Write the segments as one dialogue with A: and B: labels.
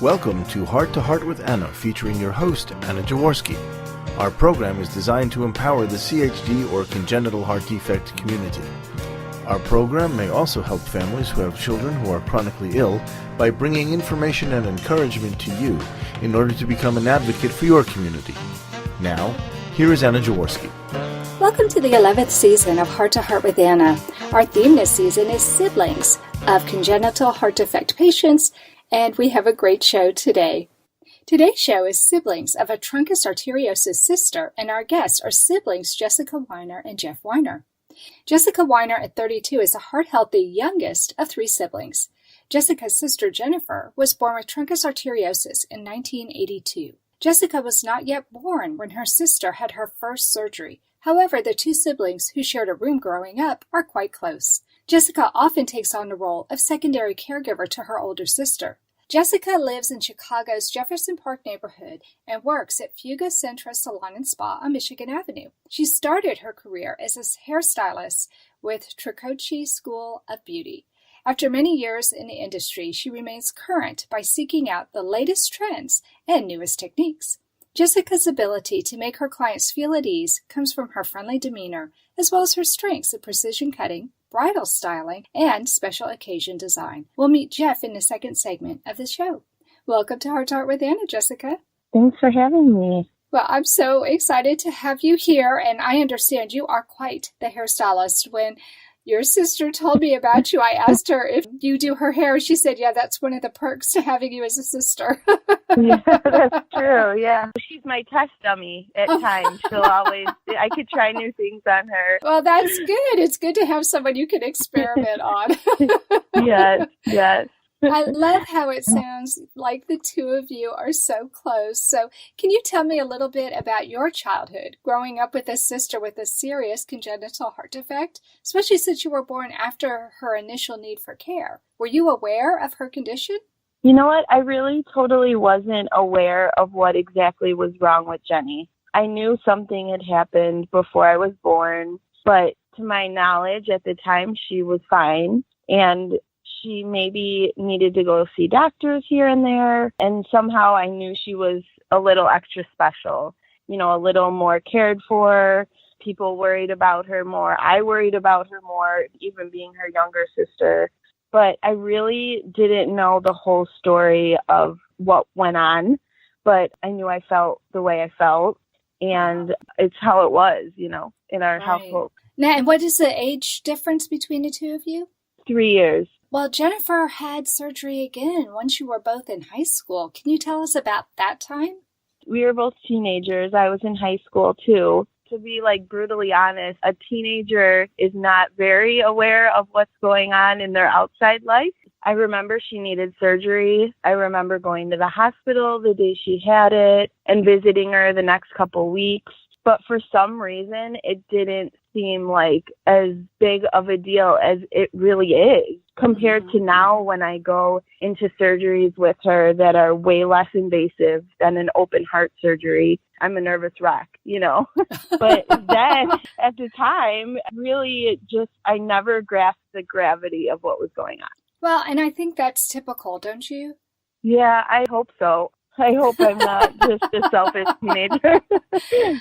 A: Welcome to Heart with Anna, featuring your host, Anna Jaworski. Our program is designed to empower the CHD or congenital heart defect community. Our program may also help families who have children who are chronically ill by bringing information and encouragement to you in order to become an advocate for your community. Now, here is Anna Jaworski.
B: Welcome to the 11th season of Heart to Heart with Anna. Our theme this season is siblings of congenital heart defect patients, and we have a great show today. Today's show is siblings of a Truncus Arteriosus sister, and our guests are siblings Jessica Weiner and Jeff Weiner. Jessica Weiner, at 32, is the heart-healthy youngest of three siblings. Jessica's sister, Jennifer, was born with Truncus Arteriosus in 1982. Jessica was not yet born when her sister had her first surgery. However, the two siblings who shared a room growing up are quite close. Jessica often takes on the role of secondary caregiver to her older sister. Jessica lives in Chicago's Jefferson Park neighborhood and works at Fuga Centra Salon and Spa on Michigan Avenue. She started her career as a hairstylist with Truncus School of Beauty. After many years in the industry, she remains current by seeking out the latest trends and newest techniques. Jessica's ability to make her clients feel at ease comes from her friendly demeanor, as well as her strengths in precision cutting, bridal styling, and special occasion design. We'll meet Jeff in the second segment of the show. Welcome to Heart to Heart with Anna, Jessica.
C: Thanks for having me.
B: Well, I'm so excited to have you here, and I understand you are quite the hairstylist. When your sister told me about you, I asked her if you do her hair. She said, yeah, that's one of the perks to having you as a sister.
C: Yeah, that's true. Yeah. She's my test dummy at times. I could try new things on her.
B: Well, that's good. It's good to have someone you can experiment on.
C: Yes.
B: I love how it sounds like the two of you are so close. So can you tell me a little bit about your childhood, growing up with a sister with a serious congenital heart defect, especially since you were born after her initial need for care? Were you aware of her condition?
C: You know what? I really totally wasn't aware of what exactly was wrong with Jenny. I knew something had happened before I was born, but to my knowledge at the time, she was fine. And she maybe needed to go see doctors here and there. And somehow I knew she was a little extra special, a little more cared for. People worried about her more. I worried about her more, even being her younger sister. But I really didn't know the whole story of what went on. But I knew I felt the way I felt. And it's how it was, in our household.
B: Now, and what is the age difference between the two of you?
C: 3 years.
B: Well, Jennifer had surgery again once you were both in high school. Can you tell us about that time?
C: We were both teenagers. I was in high school too. To be brutally honest, a teenager is not very aware of what's going on in their outside life. I remember she needed surgery. I remember going to the hospital the day she had it and visiting her the next couple weeks. But for some reason, it didn't seem like as big of a deal as it really is compared to now when I go into surgeries with her that are way less invasive than an open heart surgery. I'm a nervous wreck, But then at the time, really I never grasped the gravity of what was going on.
B: Well, and I think that's typical, don't you?
C: Yeah, I hope so. I hope I'm not just a selfish teenager.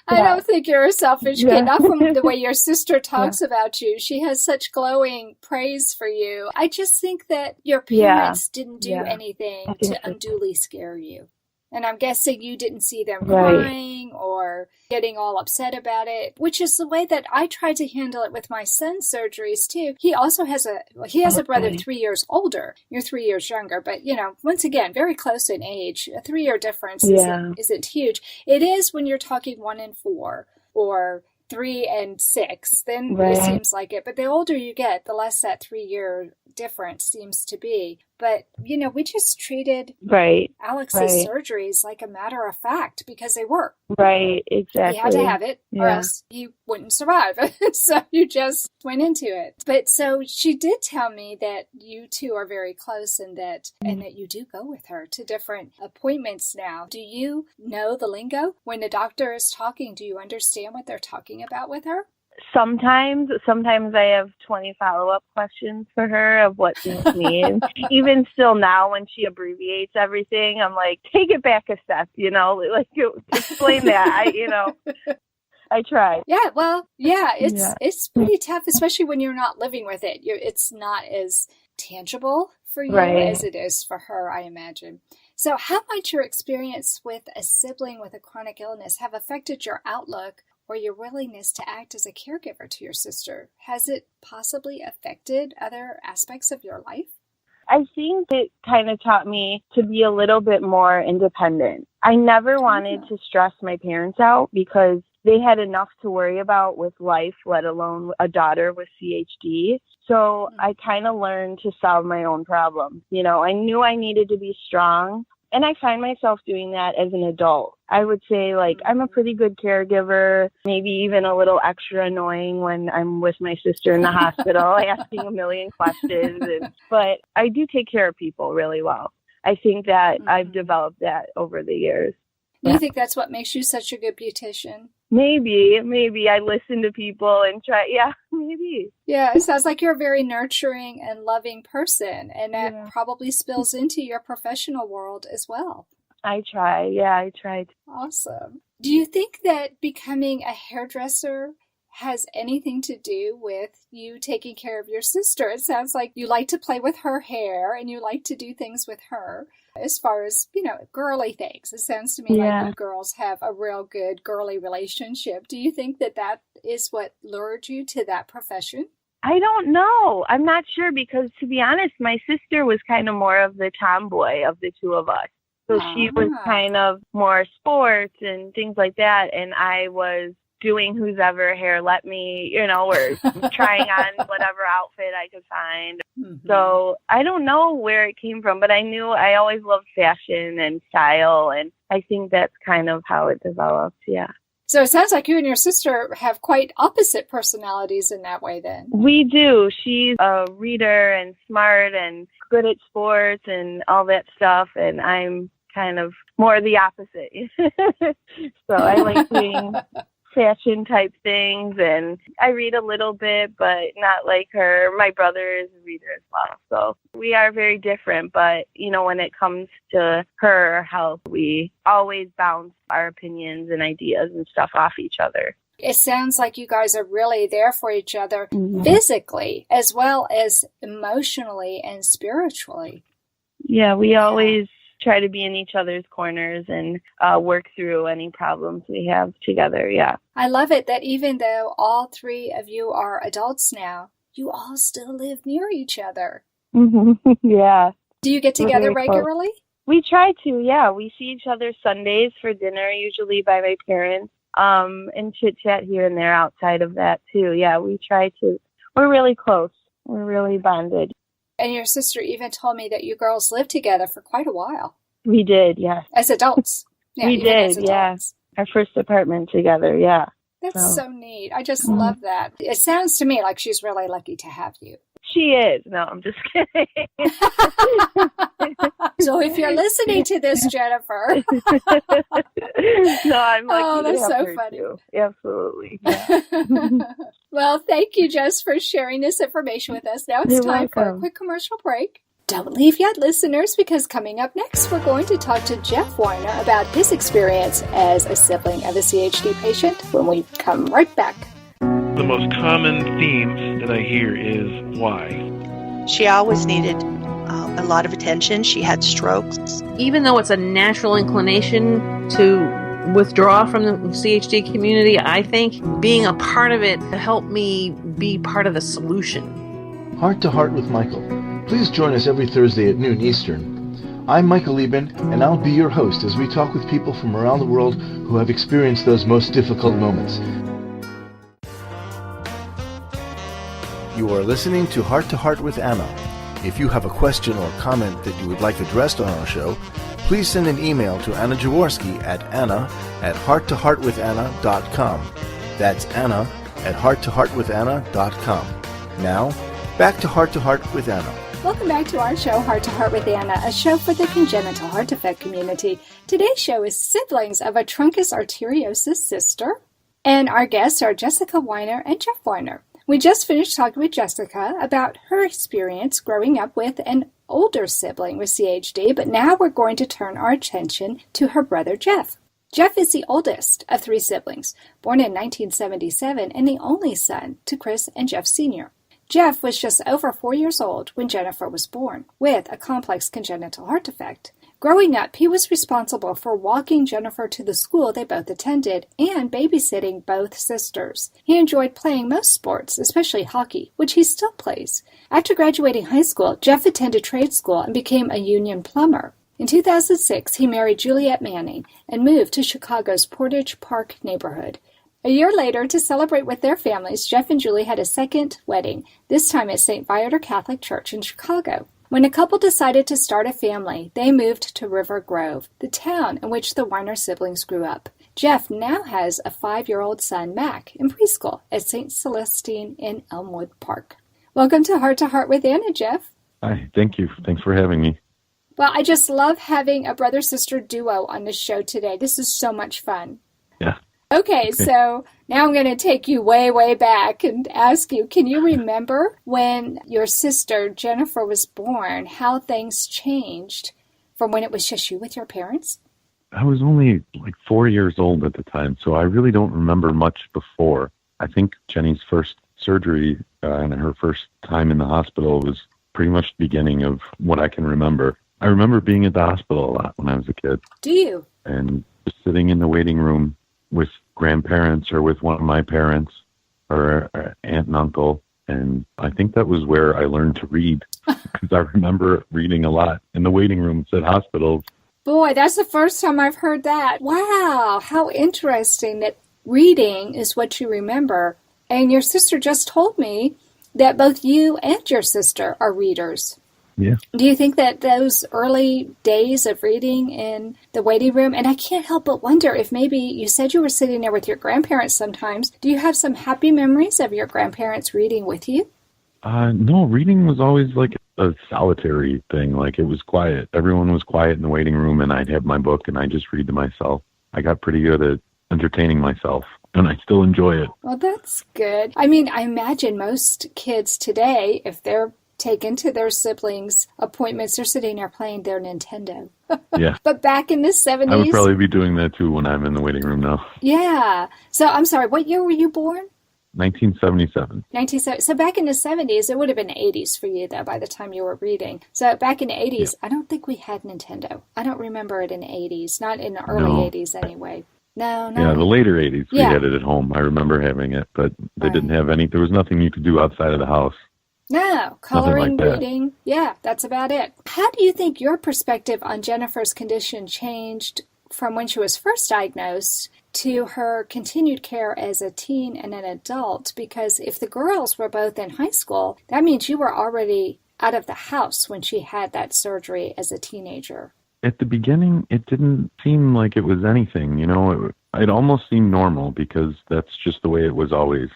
B: I don't think you're a selfish kid. Not from the way your sister talks about you. She has such glowing praise for you. I just think that your parents didn't do anything to unduly scare you. And I'm guessing you didn't see them crying or getting all upset about it, which is the way that I tried to handle it with my son's surgeries too. He also has a brother 3 years older. You're 3 years younger, but once again, very close in age. A 3-year difference isn't huge. It is when you're talking 1 and 4 or 3 and 6, then it seems like it. But the older you get, the less that 3-year difference seems to be. But, we just treated Alex's surgeries like a matter of fact because they were.
C: Right, exactly.
B: He had to have it or else he wouldn't survive. So you just went into it. But so she did tell me that you two are very close and that you do go with her to different appointments now. Do you know the lingo? When the doctor is talking, do you understand what they're talking about with her?
C: Sometimes I have 20 follow-up questions for her of what things mean. Even still now, when she abbreviates everything, I'm like, take it back a step, like explain that. I try.
B: Yeah, well, it's pretty tough, especially when you're not living with it. It's not as tangible for you as it is for her, I imagine. So how might your experience with a sibling with a chronic illness have affected your outlook or your willingness to act as a caregiver to your sister? Has it possibly affected other aspects of your life?
C: I think it kind of taught me to be a little bit more independent. I never wanted to stress my parents out because they had enough to worry about with life, let alone a daughter with CHD. So I kind of learned to solve my own problems. I knew I needed to be strong, and I find myself doing that as an adult. I would say, I'm a pretty good caregiver, maybe even a little extra annoying when I'm with my sister in the hospital, asking a million questions. But I do take care of people really well. I think that I've developed that over the years.
B: Do you think that's what makes you such a good beautician?
C: Maybe I listen to people and try. Yeah, maybe.
B: Yeah, it sounds like you're a very nurturing and loving person, and that probably spills into your professional world as well.
C: I try. Yeah, I try.
B: Awesome. Do you think that becoming a hairdresser has anything to do with you taking care of your sister? It sounds like you like to play with her hair and you like to do things with her as far as, girly things. It sounds to me like you girls have a real good girly relationship. Do you think that that is what lured you to that profession?
C: I don't know. I'm not sure because, to be honest, my sister was kind of more of the tomboy of the two of us. So she was kind of more sports and things like that. And I was doing whose ever hair let me, or trying on whatever outfit I could find. So I don't know where it came from, but I knew I always loved fashion and style. And I think that's kind of how it developed. Yeah.
B: So it sounds like you and your sister have quite opposite personalities in that way then.
C: We do. She's a reader and smart and good at sports and all that stuff. And I'm kind of more the opposite. So I like doing fashion type things, and I read a little bit, but not like her. My brother is a reader as well. So we are very different, but when it comes to her health, we always bounce our opinions and ideas and stuff off each other.
B: It sounds like you guys are really there for each other physically as well as emotionally and spiritually.
C: Yeah, we always try to be in each other's corners and work through any problems we have together. Yeah.
B: I love it that even though all three of you are adults now, you all still live near each other.
C: Yeah.
B: Do you get together regularly?
C: Close. We try to, yeah. We see each other Sundays for dinner, usually by my parents, and chit-chat here and there outside of that too. Yeah, we try to. We're really close. We're really bonded.
B: And your sister even told me that you girls lived together for quite a while.
C: We did, yes.
B: As adults. Yeah,
C: we did, yeah. Our first apartment together, yeah.
B: That's so neat. I just love that. It sounds to me like she's really lucky to have you.
C: She is. No, I'm just kidding.
B: So if you're listening to this, Jennifer.
C: No, I'm lucky.
B: Oh, that's so funny.
C: Too. Absolutely. Yeah.
B: Well, thank you, Jess, for sharing this information with us. Now it's
C: You're
B: time for a
C: welcome.
B: quick commercial break. Don't leave yet, listeners, because coming up next, we're going to talk to Jeff Weiner about his experience as a sibling of a CHD patient when we come right back.
D: The most common themes that I hear is why.
E: She always needed a lot of attention. She had strokes.
F: Even though it's a natural inclination to withdraw from the CHD community, I think being a part of it helped me be part of the solution.
A: Heart to Heart with Michael. Please join us every Thursday at noon Eastern. I'm Michael Lieben, and I'll be your host as we talk with people from around the world who have experienced those most difficult moments. You are listening to Heart with Anna. If you have a question or comment that you would like addressed on our show, please send an email to Anna Jaworski at anna@hearttoheartwithanna.com. That's anna@hearttoheartwithanna.com. Now, back to Heart with Anna.
B: Welcome back to our show, Heart to Heart with Anna, a show for the congenital heart defect community. Today's show is siblings of a Truncus Arteriosus sister. And our guests are Jessica Weiner and Jeff Weiner. We just finished talking with Jessica about her experience growing up with an older sibling with CHD, but now we're going to turn our attention to her brother Jeff. Jeff is the oldest of 3 siblings, born in 1977 and the only son to Chris and Jeff Sr. Jeff was just over 4 years old when Jennifer was born, with a complex congenital heart defect. Growing up, he was responsible for walking Jennifer to the school they both attended and babysitting both sisters. He enjoyed playing most sports, especially hockey, which he still plays. After graduating high school, Jeff attended trade school and became a union plumber. In 2006, he married Juliet Manning and moved to Chicago's Portage Park neighborhood. A year later, to celebrate with their families, Jeff and Julie had a second wedding, this time at St. Viator Catholic Church in Chicago. When the couple decided to start a family, they moved to River Grove, the town in which the Weiner siblings grew up. Jeff now has a 5-year-old son, Mac, in preschool at St. Celestine in Elmwood Park. Welcome to Heart with Anna, Jeff.
G: Hi, thank you. Thanks for having me.
B: Well, I just love having a brother-sister duo on the show today. This is so much fun.
G: Yeah.
B: Okay, so now I'm going to take you way, way back and ask you, can you remember when your sister Jennifer was born, how things changed from when it was just you with your parents?
G: I was only like 4 years old at the time, so I really don't remember much before. I think Jenny's first surgery and her first time in the hospital was pretty much the beginning of what I can remember. I remember being at the hospital a lot when I was a kid.
B: Do you?
G: And just sitting in the waiting room with grandparents or with one of my parents or aunt and uncle. And I think that was where I learned to read because I remember reading a lot in the waiting rooms at hospitals.
B: Boy, that's the first time I've heard that. Wow, how interesting that reading is what you remember. And your sister just told me that both you and your sister are readers.
G: Yeah.
B: Do you think that those early days of reading in the waiting room, and I can't help but wonder if maybe you said you were sitting there with your grandparents sometimes. Do you have some happy memories of your grandparents reading with you?
G: No, reading was always like a solitary thing. Like it was quiet. Everyone was quiet in the waiting room and I'd have my book and I'd just read to myself. I got pretty good at entertaining myself and I still enjoy it.
B: Well, that's good. I mean, I imagine most kids today, if they're taken to their siblings' appointments, they're sitting there playing their Nintendo.
G: Yeah.
B: But back in the 70s...
G: I would probably be doing that too when I'm in the waiting room now.
B: Yeah. So, I'm sorry, what year were you born?
G: 1977.
B: So back in the 70s, it would have been the 80s for you, though, by the time you were reading. So back in the 80s, yeah. I don't think we had Nintendo. I don't remember it in the 80s, not in the early 80s anyway. No.
G: Yeah, the later 80s, we had it at home. I remember having it, but they didn't have any. There was nothing you could do outside of the house.
B: No, coloring,
G: like
B: reading. Yeah, that's about it. How do you think your perspective on Jennifer's condition changed from when she was first diagnosed to her continued care as a teen and an adult? Because if the girls were both in high school, that means you were already out of the house when she had that surgery as a teenager.
G: At the beginning, it didn't seem like it was anything. You know, it almost seemed normal because that's just the way it was always,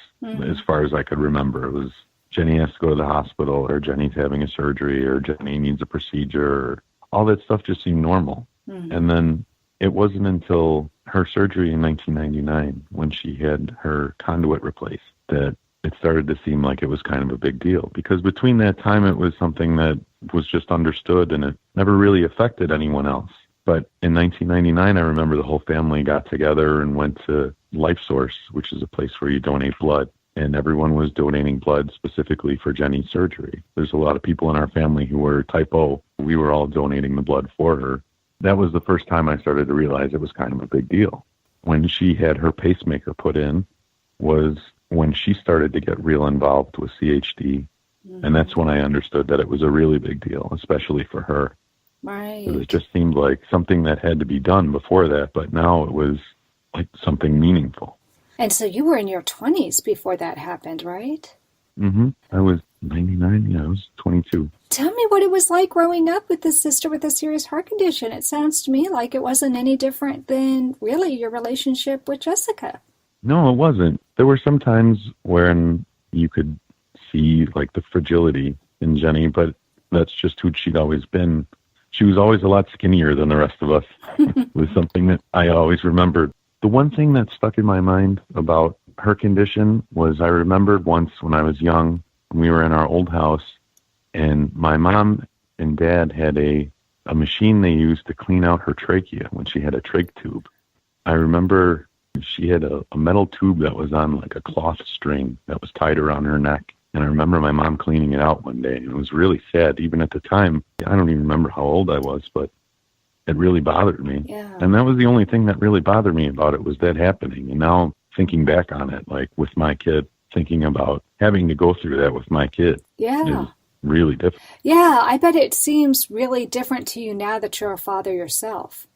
G: as far as I could remember. It was Jenny has to go to the hospital, or Jenny's having a surgery, or Jenny needs a procedure. All that stuff just seemed normal. And then it wasn't until her surgery in 1999, when she had her conduit replaced, that it started to seem like it was kind of a big deal. Because between that time, it was something that was just understood, and it never really affected anyone else. But in 1999, I remember the whole family got together and went to Life Source, which is a place where you donate blood. And everyone was donating blood specifically for Jenny's surgery. There's a lot of people in our family who were type O. We were all donating the blood for her. That was the first time I started to realize it was kind of a big deal. When she had her pacemaker put in was when she started to get real involved with CHD. And that's when I understood that it was a really big deal, especially for her.
B: Right.
G: It just seemed like something that had to be done before that, but now it was like something meaningful.
B: And so you were in your 20s before that happened, right?
G: I was 99, yeah, I was 22.
B: Tell me what it was like growing up with this sister with a serious heart condition. It sounds to me like it wasn't any different than really your relationship with Jessica.
G: No, it wasn't. There were some times when you could see like the fragility in Jenny, but that's just who she'd always been. She was always a lot skinnier than the rest of us. It was something that I always remembered. The one thing that stuck in my mind about her condition was I remembered once when I was young, we were in our old house, and my mom and dad had a machine they used to clean out her trachea when she had a trach tube. I remember she had a metal tube that was on like a cloth string that was tied around her neck. And I remember my mom cleaning it out one day, and it was really sad. Even at the time, I don't even remember how old I was, but it really bothered me.
B: Yeah.
G: And that was the only thing that really bothered me about it, was that happening. And now thinking back on it, like with my kid, thinking about having to go through that with my kid.
B: Yeah.
G: Is really difficult.
B: Yeah, I bet it seems really different to you now that you're a father yourself.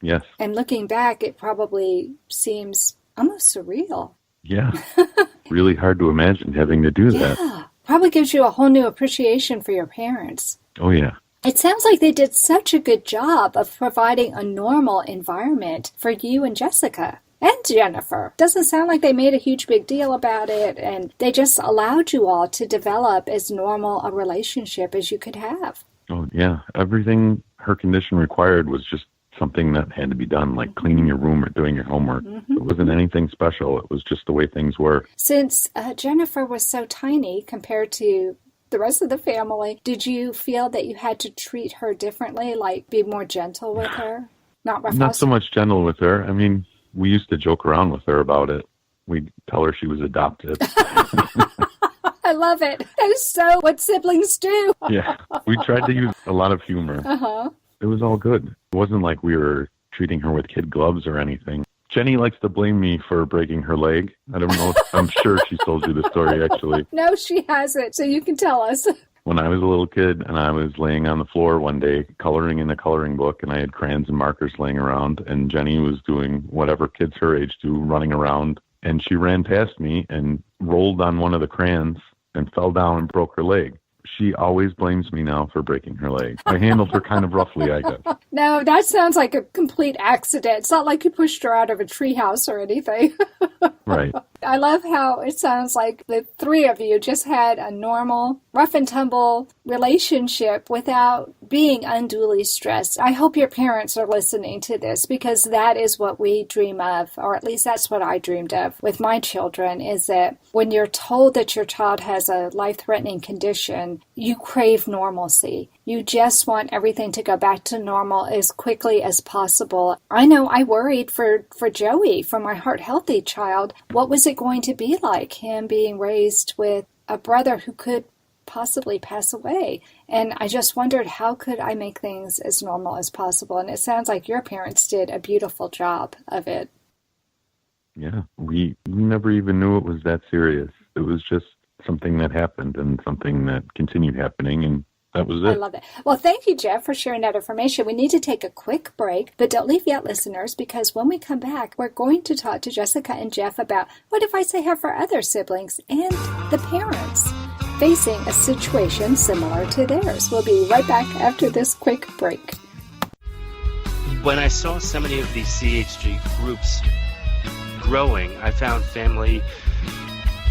G: Yes.
B: And looking back, it probably seems almost surreal.
G: Yeah. Really hard to imagine having to do that.
B: Yeah. Probably gives you a whole new appreciation for your parents.
G: Oh, yeah.
B: It sounds like they did such a good job of providing a normal environment for you and Jessica and Jennifer. Doesn't sound like they made a huge big deal about it, and they just allowed you all to develop as normal a relationship as you could have.
G: Oh, yeah. Everything her condition required was just something that had to be done, like cleaning your room or doing your homework. It wasn't anything special. It was just the way things were.
B: Since Jennifer was so tiny compared to the rest of the family, did you feel that you had to treat her differently, like be more gentle with her? Not
G: so much gentle with her. I mean, we used to joke around with her about it. We'd tell her she was adopted.
B: I love it. That is so what siblings do.
G: Yeah. We tried to use a lot of humor.
B: Uh-huh.
G: It was all good. It wasn't like we were treating her with kid gloves or anything. Jenny likes to blame me for breaking her leg. I don't know. I'm sure she told you the story, actually.
B: No, she hasn't, so you can tell us.
G: When I was a little kid and I was laying on the floor one day coloring in a coloring book, and I had crayons and markers laying around, and Jenny was doing whatever kids her age do, running around, and she ran past me and rolled on one of the crayons and fell down and broke her leg. She always blames me now for breaking her leg. I handled her kind of roughly, I guess.
B: No, that sounds like a complete accident. It's not like you pushed her out of a treehouse or anything.
G: Right.
B: I love how it sounds like the three of you just had a normal, rough and tumble relationship without being unduly stressed. I hope your parents are listening to this, because that is what we dream of, or at least that's what I dreamed of with my children, is that when you're told that your child has a life-threatening condition, you crave normalcy. You just want everything to go back to normal as quickly as possible. I know I worried for Joey, for my heart-healthy child. What was it going to be like, him being raised with a brother who could possibly pass away? And I just wondered, how could I make things as normal as possible? And it sounds like your parents did a beautiful job of it.
G: Yeah, we never even knew it was that serious. It was just something that happened and something that continued happening, and that was it.
B: I love it. Well, thank you, Jeff, for sharing that information. We need to take a quick break, but don't leave yet, listeners, because when we come back, we're going to talk to Jessica and Jeff about what advice they have for other siblings and the parents facing a situation similar to theirs. We'll be right back after this quick break.
H: When I saw so many of these CHG groups growing, I found family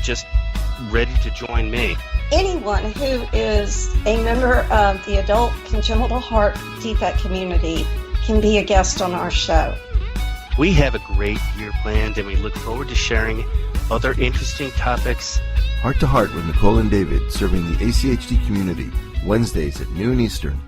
H: just ready to join me.
I: Anyone who is a member of the adult congenital heart defect community can be a guest on our show.
H: We have a great year planned, and we look forward to sharing other interesting topics.
A: Heart to Heart with Nicole and David, serving the ACHD community, Wednesdays at noon Eastern.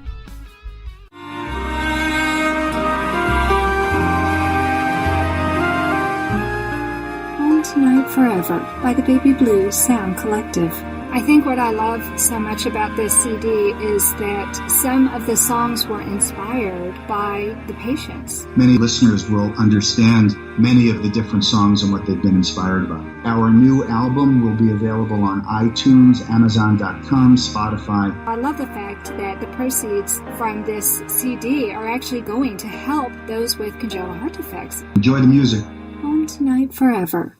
B: Home Tonight Forever by the Baby Blues Sound Collective. I think what I love so much about this CD is that some of the songs were inspired by the patients.
J: Many listeners will understand many of the different songs and what they've been inspired by. Our new album will be available on iTunes, Amazon.com, Spotify.
B: I love the fact that the proceeds from this CD are actually going to help those with congenital heart defects.
J: Enjoy the music.
B: Home Tonight Forever.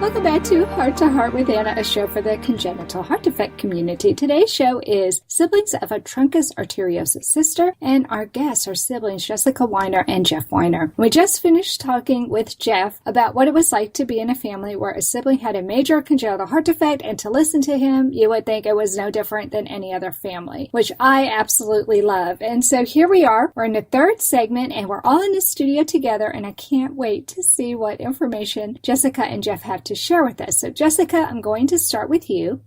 B: Welcome back to Heart with Anna, a show for the congenital heart defect community. Today's show is siblings of a Truncus Arteriosus sister, and our guests are siblings Jessica Weiner and Jeff Weiner. We just finished talking with Jeff about what it was like to be in a family where a sibling had a major congenital heart defect, and to listen to him, you would think it was no different than any other family, which I absolutely love. And so here we are. We're in the third segment, and we're all in the studio together, and I can't wait to see what information Jessica and Jeff have to share with us. So Jessica, I'm going to start with you.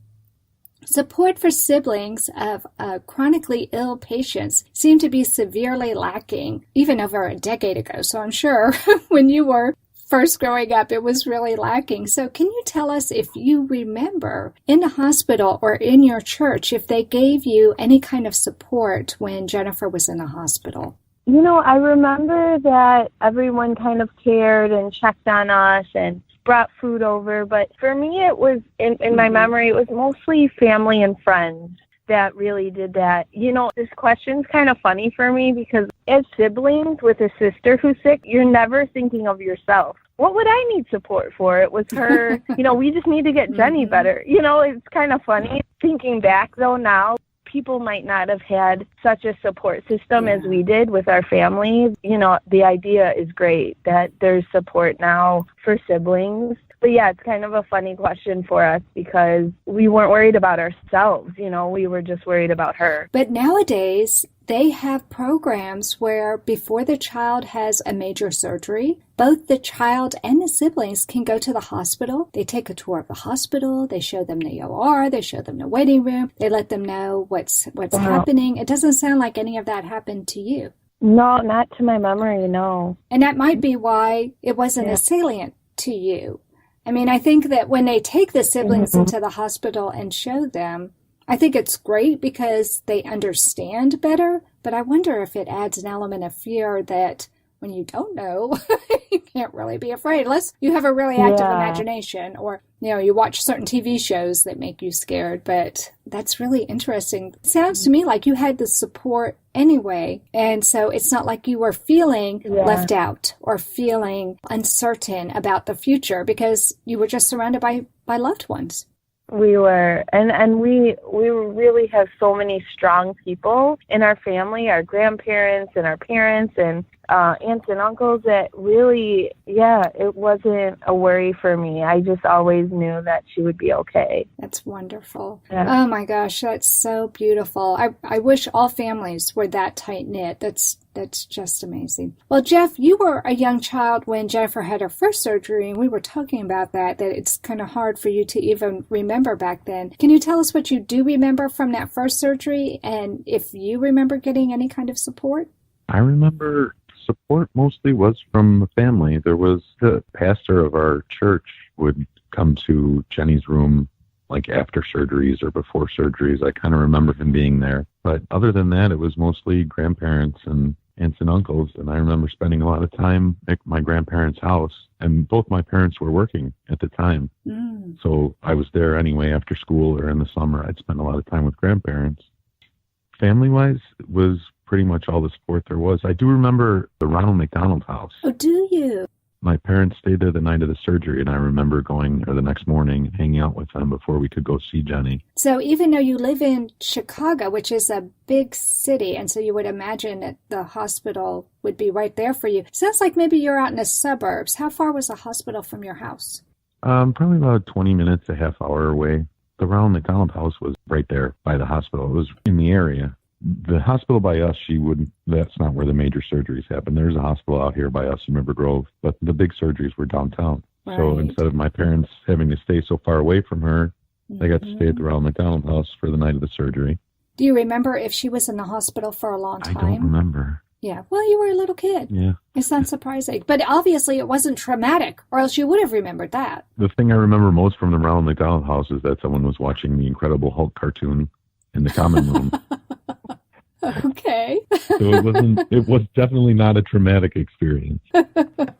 B: Support for siblings of chronically ill patients seemed to be severely lacking even over a decade ago. So I'm sure when you were first growing up, it was really lacking. So can you tell us if you remember in the hospital or in your church, if they gave you any kind of support when Jennifer was in the hospital?
C: You know, I remember that everyone kind of cared and checked on us and brought food over, but for me it was, in my memory, it was mostly family and friends that really did that. You know, this question's kind of funny for me because as siblings with a sister who's sick, you're never thinking of yourself. What would I need support for? It was her, you know, we just need to get Jenny better. You know, it's kind of funny. Thinking back though now, people might not have had such a support system as we did with our families. You know, the idea is great that there's support now for siblings. But yeah, it's kind of a funny question for us because we weren't worried about ourselves. You know, we were just worried about her.
B: But nowadays, they have programs where before the child has a major surgery, both the child and the siblings can go to the hospital. They take a tour of the hospital. They show them the OR. They show them the waiting room. They let them know what's happening. It doesn't sound like any of that happened to you.
C: No, not to my memory, no.
B: And that might be why it wasn't as salient to you. I mean, I think that when they take the siblings into the hospital and show them, I think it's great because they understand better, but I wonder if it adds an element of fear that when you don't know, you can't really be afraid unless you have a really active imagination or, you know, you watch certain TV shows that make you scared. But that's really interesting. It sounds to me like you had the support anyway. And so it's not like you were feeling left out or feeling uncertain about the future because you were just surrounded by loved ones.
C: We were, and we really have so many strong people in our family, our grandparents and our parents and aunts and uncles that really, it wasn't a worry for me. I just always knew that she would be okay.
B: That's wonderful. Yeah. Oh my gosh, that's so beautiful. I wish all families were that tight-knit. That's just amazing. Well, Jeff, you were a young child when Jennifer had her first surgery, and we were talking about that it's kind of hard for you to even remember back then. Can you tell us what you do remember from that first surgery, and if you remember getting any kind of support?
G: I remember support mostly was from the family. There was the pastor of our church would come to Jenny's room like after surgeries or before surgeries. I kind of remember him being there. But other than that, it was mostly grandparents and aunts and uncles. And I remember spending a lot of time at my grandparents' house. And both my parents were working at the time. So I was there anyway after school or in the summer. I'd spend a lot of time with grandparents. Family-wise, it was pretty much all the support there was. I do remember the Ronald McDonald house.
B: Oh, do you?
G: My parents stayed there the night of the surgery, and I remember going there the next morning and hanging out with them before we could go see Jenny.
B: So even though you live in Chicago, which is a big city, and so you would imagine that the hospital would be right there for you, sounds like maybe you're out in the suburbs. How far was the hospital from your house?
G: Probably about 20 minutes, a half hour away. The Ronald McDonald house was right there by the hospital. It was in the area. The hospital by us, that's not where the major surgeries happen. There's a hospital out here by us in River Grove, but the big surgeries were downtown. Right. So instead of my parents having to stay so far away from her, they got to stay at the Ronald McDonald house for the night of the surgery.
B: Do you remember if she was in the hospital for a long time?
G: I don't remember.
B: Yeah, well, you were a little kid.
G: Yeah.
B: It's not surprising. But obviously it wasn't traumatic, or else you would have remembered that.
G: The thing I remember most from the Ronald McDonald house is that someone was watching the Incredible Hulk cartoon in the common room.
B: Okay.
G: So it was definitely not a traumatic experience.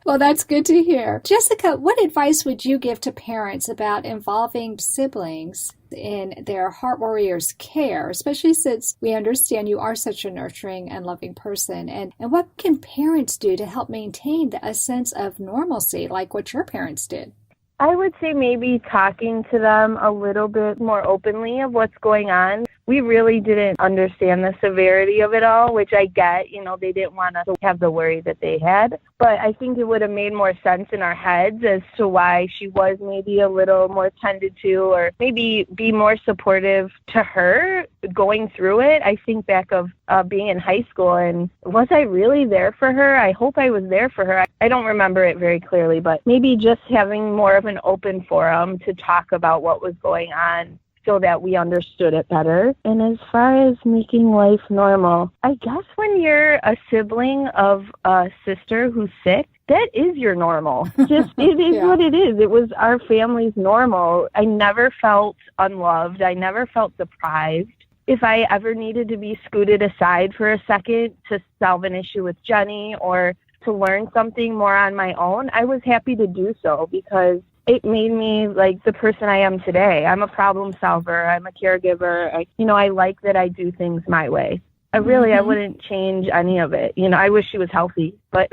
B: Well, that's good to hear. Jessica, what advice would you give to parents about involving siblings in their Heart Warriors care, especially since we understand you are such a nurturing and loving person? And what can parents do to help maintain a sense of normalcy like what your parents did?
C: I would say maybe talking to them a little bit more openly of what's going on. We really didn't understand the severity of it all, which I get. You know, they didn't want us to have the worry that they had. But I think it would have made more sense in our heads as to why she was maybe a little more tended to, or maybe be more supportive to her going through it. I think back of being in high school, and was I really there for her? I hope I was there for her. I don't remember it very clearly, but maybe just having more of an open forum to talk about what was going on, so that we understood it better. And as far as making life normal, I guess when you're a sibling of a sister who's sick, that is your normal. Just, it is what it is. It was our family's normal. I never felt unloved. I never felt deprived. If I ever needed to be scooted aside for a second to solve an issue with Jenny or to learn something more on my own, I was happy to do so, because it made me like the person I am today. I'm a problem solver. I'm a caregiver. I like that I do things my way. I wouldn't change any of it. I wish she was healthy, but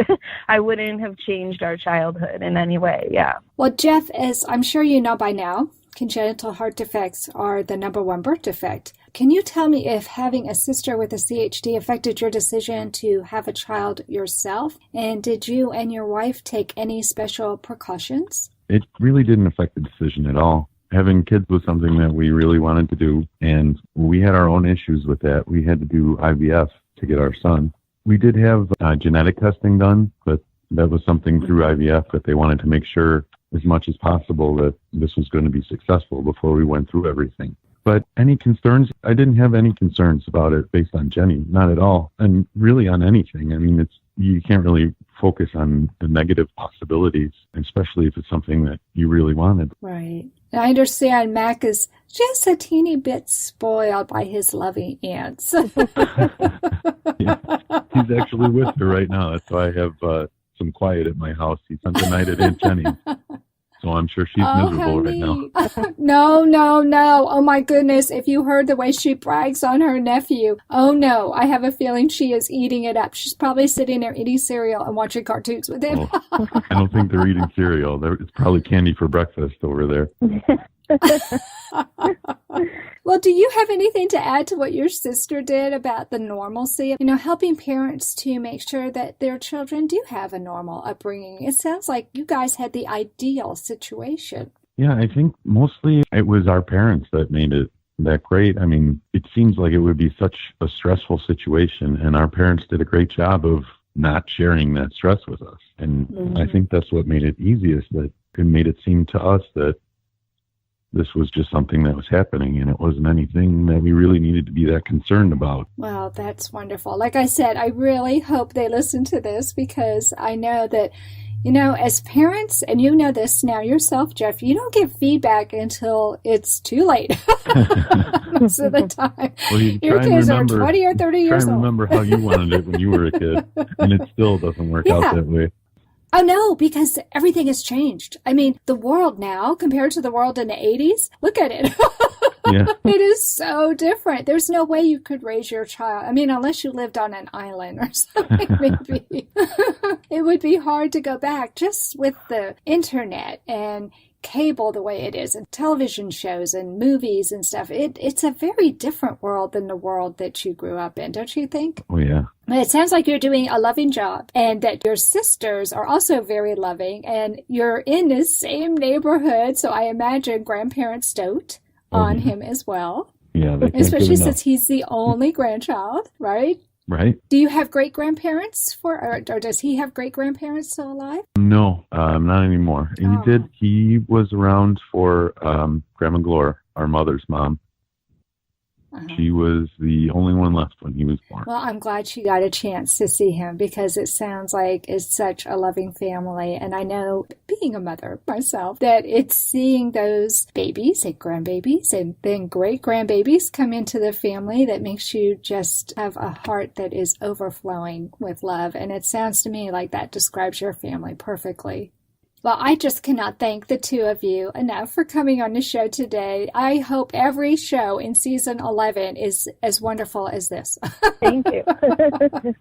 C: I wouldn't have changed our childhood in any way. Yeah.
B: Well, Jeff, as I'm sure you know by now, congenital heart defects are the number one birth defect. Can you tell me if having a sister with a CHD affected your decision to have a child yourself? And did you and your wife take any special precautions?
G: It really didn't affect the decision at all. Having kids was something that we really wanted to do, and we had our own issues with that. We had to do IVF to get our son. We did have genetic testing done, but that was something through IVF that they wanted to make sure as much as possible that this was going to be successful before we went through everything. But any concerns? I didn't have any concerns about it based on Jenny, not at all, and really on anything. I mean, you can't really focus on the negative possibilities, especially if it's something that you really wanted.
B: Right. And I understand Mac is just a teeny bit spoiled by his loving aunts.
G: Yeah. He's actually with her right now. That's why I have some quiet at my house. He spent the night at Aunt Jenny's. So I'm sure she's miserable right now.
B: No. Oh, my goodness. If you heard the way she brags on her nephew. Oh, no. I have a feeling she is eating it up. She's probably sitting there eating cereal and watching cartoons with him.
G: I don't think they're eating cereal. It's probably candy for breakfast over there.
B: Well, do you have anything to add to what your sister did about the normalcy of, helping parents to make sure that their children do have a normal upbringing? It sounds like you guys had the ideal situation.
G: Yeah, I think mostly it was our parents that made it that great. I mean, it seems like it would be such a stressful situation, and our parents did a great job of not sharing that stress with us. And I think that's what made it easiest, that it made it seem to us that this was just something that was happening, and it wasn't anything that we really needed to be that concerned about.
B: Well, that's wonderful. Like I said, I really hope they listen to this, because I know that, as parents, and you know this now yourself, Jeff, you don't get feedback until it's too late. Most of the time.
G: Well,
B: your kids are 20 or 30 years old.
G: Try and remember how you wanted it when you were a kid, and it still doesn't work out that way.
B: Oh, no, because everything has changed. I mean, the world now compared to the world in the 80s, look at it.
G: Yeah.
B: It is so different. There's no way you could raise your child. I mean, unless you lived on an island or something, maybe. It would be hard to go back just with the internet and cable the way it is, and television shows and movies and stuff. It's a very different world than the world that you grew up in, don't you think?
G: Oh, yeah.
B: It sounds like you're doing a loving job, and that your sisters are also very loving, and you're in the same neighborhood, so I imagine grandparents dote on him as well.
G: Yeah,
B: especially since he's the only grandchild, right?
G: Right.
B: Do you have great-grandparents or does he have great-grandparents still alive?
G: No, not anymore. He was around for Grandma Glore, our mother's mom. She was the only one left when he was born.
B: Well, I'm glad she got a chance to see him, because it sounds like it's such a loving family. And I know, being a mother myself, that it's seeing those babies and grandbabies and then great-grandbabies come into the family that makes you just have a heart that is overflowing with love. And it sounds to me like that describes your family perfectly. Well, I just cannot thank the two of you enough for coming on the show today. I hope every show in season 11 is as wonderful as this.
C: Thank you.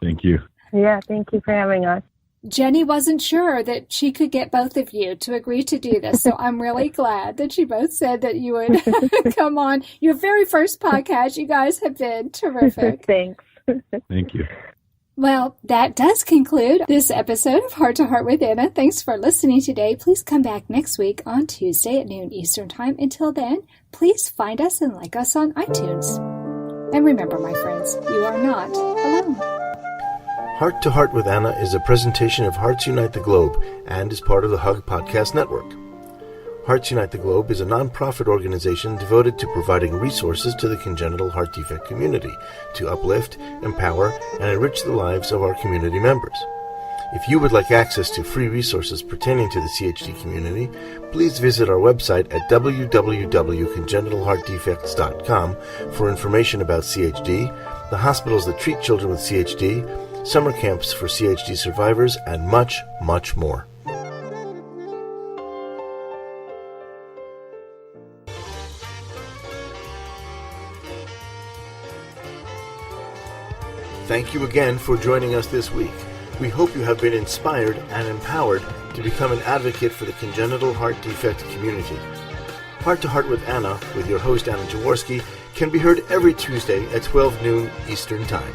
G: Thank you.
C: Yeah, thank you for having us.
B: Jenny wasn't sure that she could get both of you to agree to do this. So I'm really glad that you both said that you would come on. Your very first podcast. You guys have been terrific.
C: Thanks.
G: Thank you.
B: Well, that does conclude this episode of Heart to Heart with Anna. Thanks for listening today. Please come back next week on Tuesday at noon Eastern Time. Until then, please find us and like us on iTunes. And remember, my friends, you are not alone.
A: Heart to Heart with Anna is a presentation of Hearts Unite the Globe and is part of the Hug Podcast Network. Hearts Unite the Globe is a non-profit organization devoted to providing resources to the congenital heart defect community to uplift, empower, and enrich the lives of our community members. If you would like access to free resources pertaining to the CHD community, please visit our website at www.congenital-heart-defects.com for information about CHD, the hospitals that treat children with CHD, summer camps for CHD survivors, and much, much more. Thank you again for joining us this week. We hope you have been inspired and empowered to become an advocate for the congenital heart defect community. Heart to Heart with Anna, with your host Anna Jaworski, can be heard every Tuesday at 12 noon Eastern Time.